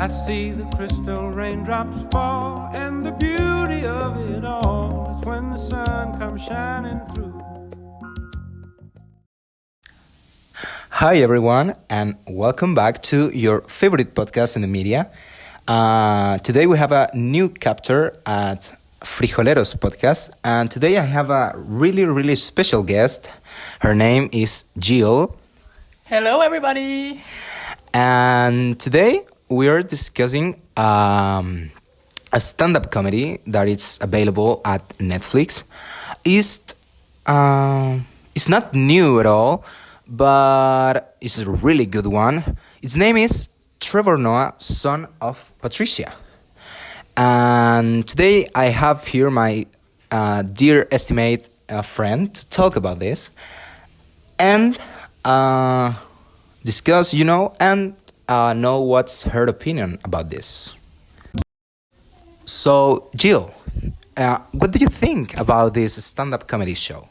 I see the crystal raindrops fall, and the beauty of it all is when the sun comes shining through. Hi, everyone, and welcome back to your favorite podcast in the media. Today we have a new chapter at Frijoleros podcast, and today I have a really special guest. Her name is Jill. Hello, everybody. And today we are discussing a stand-up comedy that is available at Netflix. It's not new at all, but it's a really good one. Its name is Trevor Noah, Son of Patricia. And today I have here my dear estimate friend to talk about this and discuss, and know what's her opinion about this. So, Jill, what do you think about this stand-up comedy show?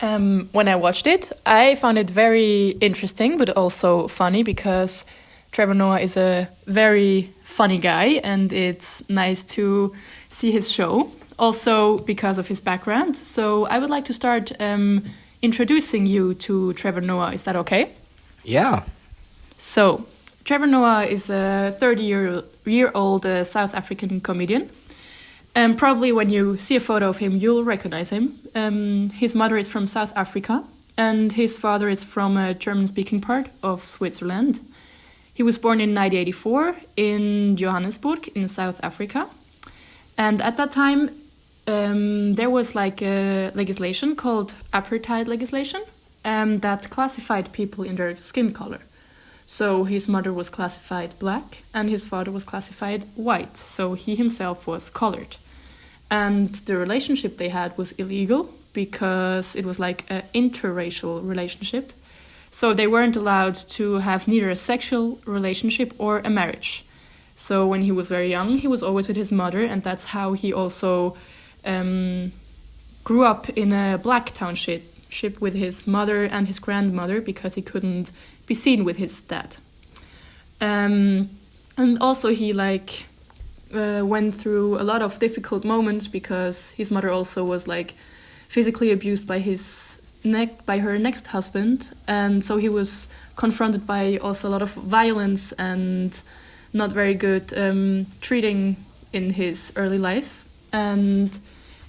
When I watched it, I found it very interesting, but also funny because Trevor Noah is a very funny guy, and it's nice to see his show, also because of his background. So I would like to start introducing you to Trevor Noah. Is that okay? Yeah. So, Trevor Noah is a 30-year-old South African comedian. And probably when you see a photo of him, you'll recognize him. His mother is from South Africa, and his father is from a German-speaking part of Switzerland. He was born in 1984 in Johannesburg in South Africa. And at that time, there was like a legislation called apartheid legislation that classified people in their skin color. So his mother was classified black and his father was classified white. So he himself was colored. And the relationship they had was illegal because it was like an interracial relationship. So they weren't allowed to have neither a sexual relationship or a marriage. So when he was very young, he was always with his mother, and that's how he also grew up in a black township with his mother and his grandmother because he couldn't be seen with his dad. And also he went through a lot of difficult moments because his mother also was physically abused by her next husband, and so he was confronted by also a lot of violence and not very good treating in his early life. And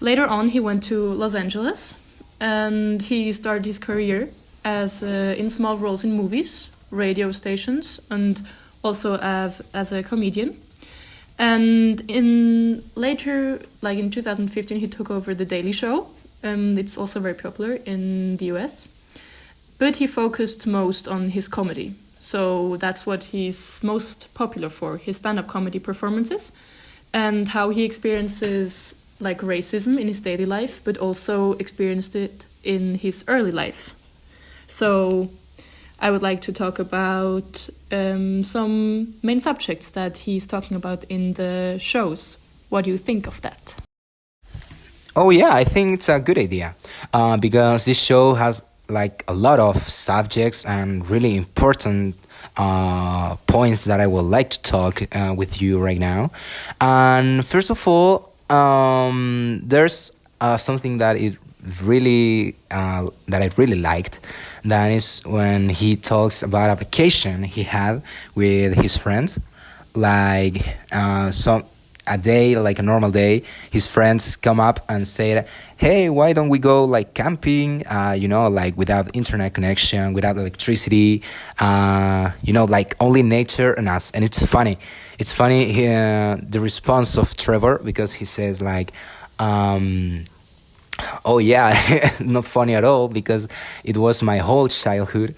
later on he went to Los Angeles and he started his career as in small roles in movies, radio stations, and also as a comedian. And in 2015, he took over The Daily Show. It's also very popular in the US. But he focused most on his comedy. So that's what he's most popular for, his stand-up comedy performances and how he experiences racism in his daily life, but also experienced it in his early life. So I would like to talk about some main subjects that he's talking about in the shows. What do you think of that? Oh yeah, I think it's a good idea because this show has a lot of subjects and really important points that I would like to talk with you right now. And first of all, there's something that I really liked. That is when he talks about a vacation he had with his friends, a day, like a normal day, his friends come up and say, hey, why don't we go camping, without internet connection, without electricity, only nature and us. And it's funny. It's funny, the response of Trevor, because he says oh yeah, not funny at all, because it was my whole childhood.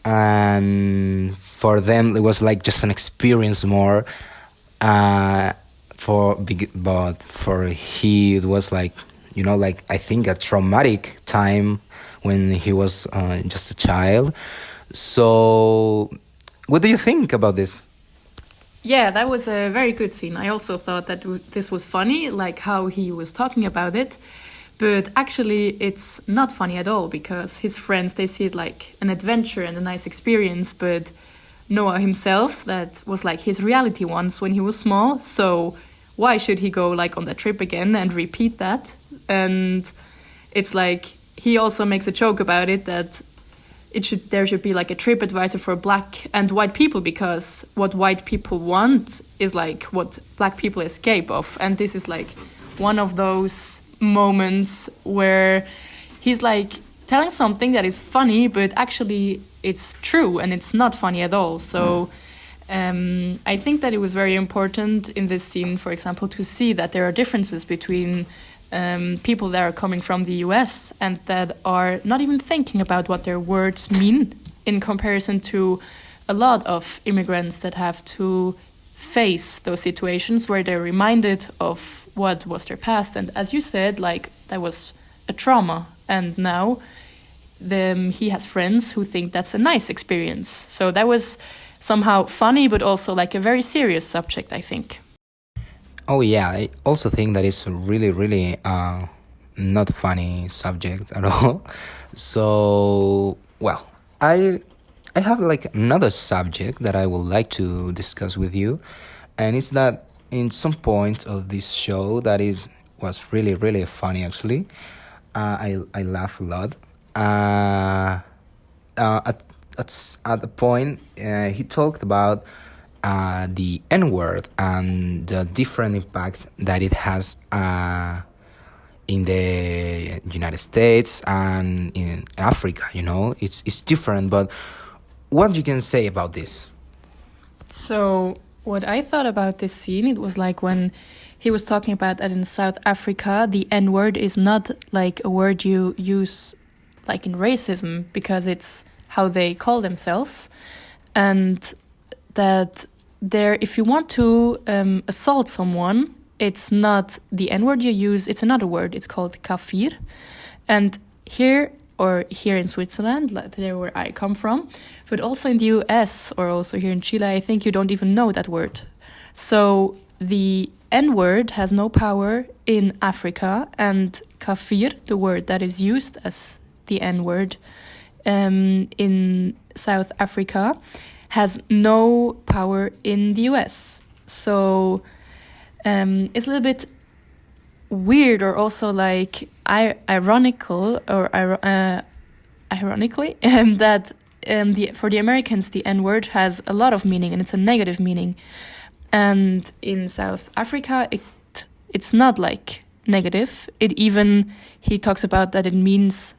And for them, it was just an experience more. But for he, it was I think a traumatic time when he was just a child. So, what do you think about this? Yeah, that was a very good scene. I also thought that this was funny, how he was talking about it. But actually, it's not funny at all because his friends, they see it like an adventure and a nice experience. But Noah himself. That was like his reality once when he was small. So why should he go like on that trip again and repeat that? And it's like he also makes a joke about it that there should be like a trip advisor for black and white people, because what white people want is like what black people escape of. And this is like one of those moments where he's like telling something that is funny, but actually it's true and it's not funny at all. So I think that it was very important in this scene, for example, to see that there are differences between people that are coming from the US and that are not even thinking about what their words mean, in comparison to a lot of immigrants that have to face those situations where they're reminded of what was their past. And as you said, like, that was a trauma, and now he has friends who think that's a nice experience. So that was somehow funny, but also like a very serious subject, I think. Oh yeah, I also think that it's a really, really not funny subject at all. So, well, I have like another subject that I would like to discuss with you, and it's that in some point of this show that was really, really funny actually. I laugh a lot. At the point he talked about the N-word and the different impacts that it has in the United States and in Africa. You know, it's different. But what you can say about this? So what I thought about this scene, it was like when he was talking about that in South Africa, the N-word is not like a word you use like in racism, because it's how they call themselves, and that if you want to assault someone, it's not the N-word you use, it's another word, it's called kafir. And here in Switzerland, like there where I come from, but also in the US or also here in Chile, I think you don't even know that word. So the N-word has no power in Africa, and kafir, the word that is used as the N-word in South Africa, has no power in the US. So it's a little bit weird, or also like ironically, that for the Americans the N-word has a lot of meaning, and it's a negative meaning. And in South Africa it's not like negative. He talks about that it means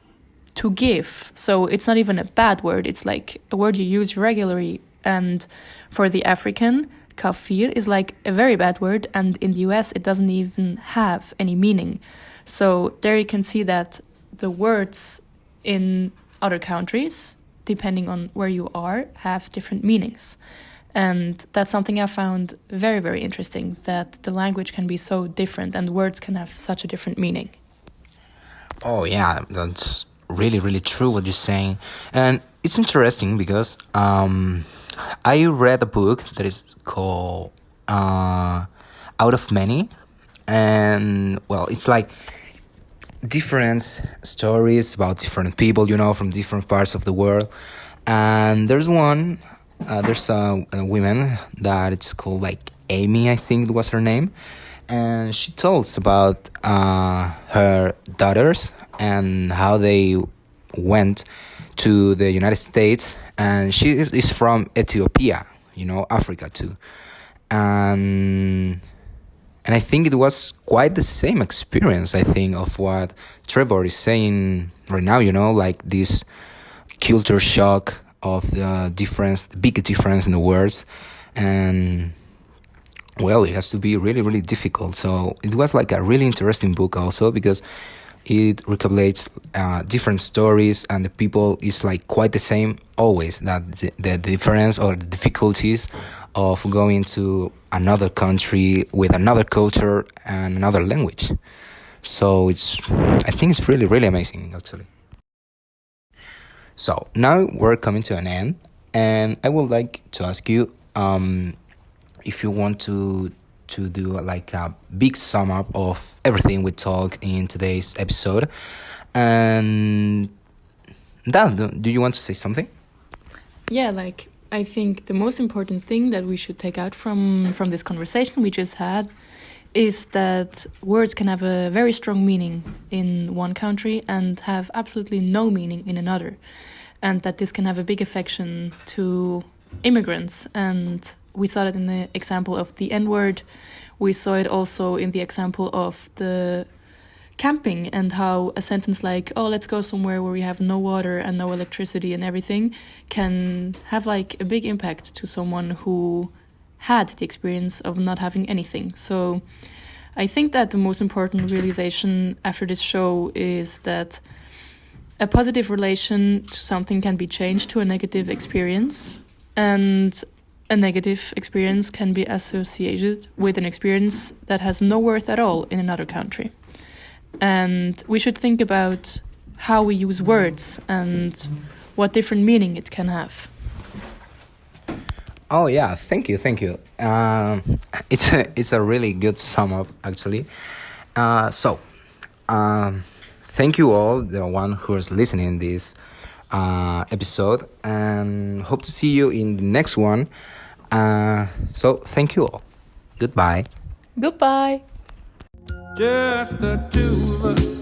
to give. So it's not even a bad word. It's like a word you use regularly. And for the African, kafir is like a very bad word. And in the US, it doesn't even have any meaning. So there you can see that the words in other countries, depending on where you are, have different meanings. And that's something I found very, very interesting, that the language can be so different and words can have such a different meaning. Oh yeah, that's really, really true what you're saying. And it's interesting because I read a book that is called Out of Many. And, well, it's like different stories about different people, you know, from different parts of the world. And there's a woman that it's called like Amy, I think it was her name. And she tells about her daughters and how they went to the United States. And she is from Ethiopia, you know, Africa too. And I think it was quite the same experience, I think, of what Trevor is saying right now, you know, like this culture shock of the big difference in the words. And, well, it has to be really, really difficult. So it was like a really interesting book also, because it recapitulates different stories, and the people is like quite the same always, that the difference or the difficulties of going to another country with another culture and another language. So I think it's really, really amazing actually. So now we're coming to an end, and I would like to ask you if you want to do like a big sum up of everything we talked in today's episode. And Dan, do you want to say something? Yeah, like I think the most important thing that we should take out from this conversation we just had is that words can have a very strong meaning in one country and have absolutely no meaning in another. And that this can have a big affection to immigrants. And we saw that in the example of the N-word. We saw it also in the example of the camping and how a sentence like, oh, let's go somewhere where we have no water and no electricity and everything can have like a big impact to someone who had the experience of not having anything. So I think that the most important realization after this show is that a positive relation to something can be changed to a negative experience, and a negative experience can be associated with an experience that has no worth at all in another country. And we should think about how we use words and what different meaning it can have. Oh yeah, thank you. It's a really good sum up actually. Thank you all, the one who is listening this episode, and hope to see you in the next one. So thank you all. Goodbye. Goodbye. Just the two of us.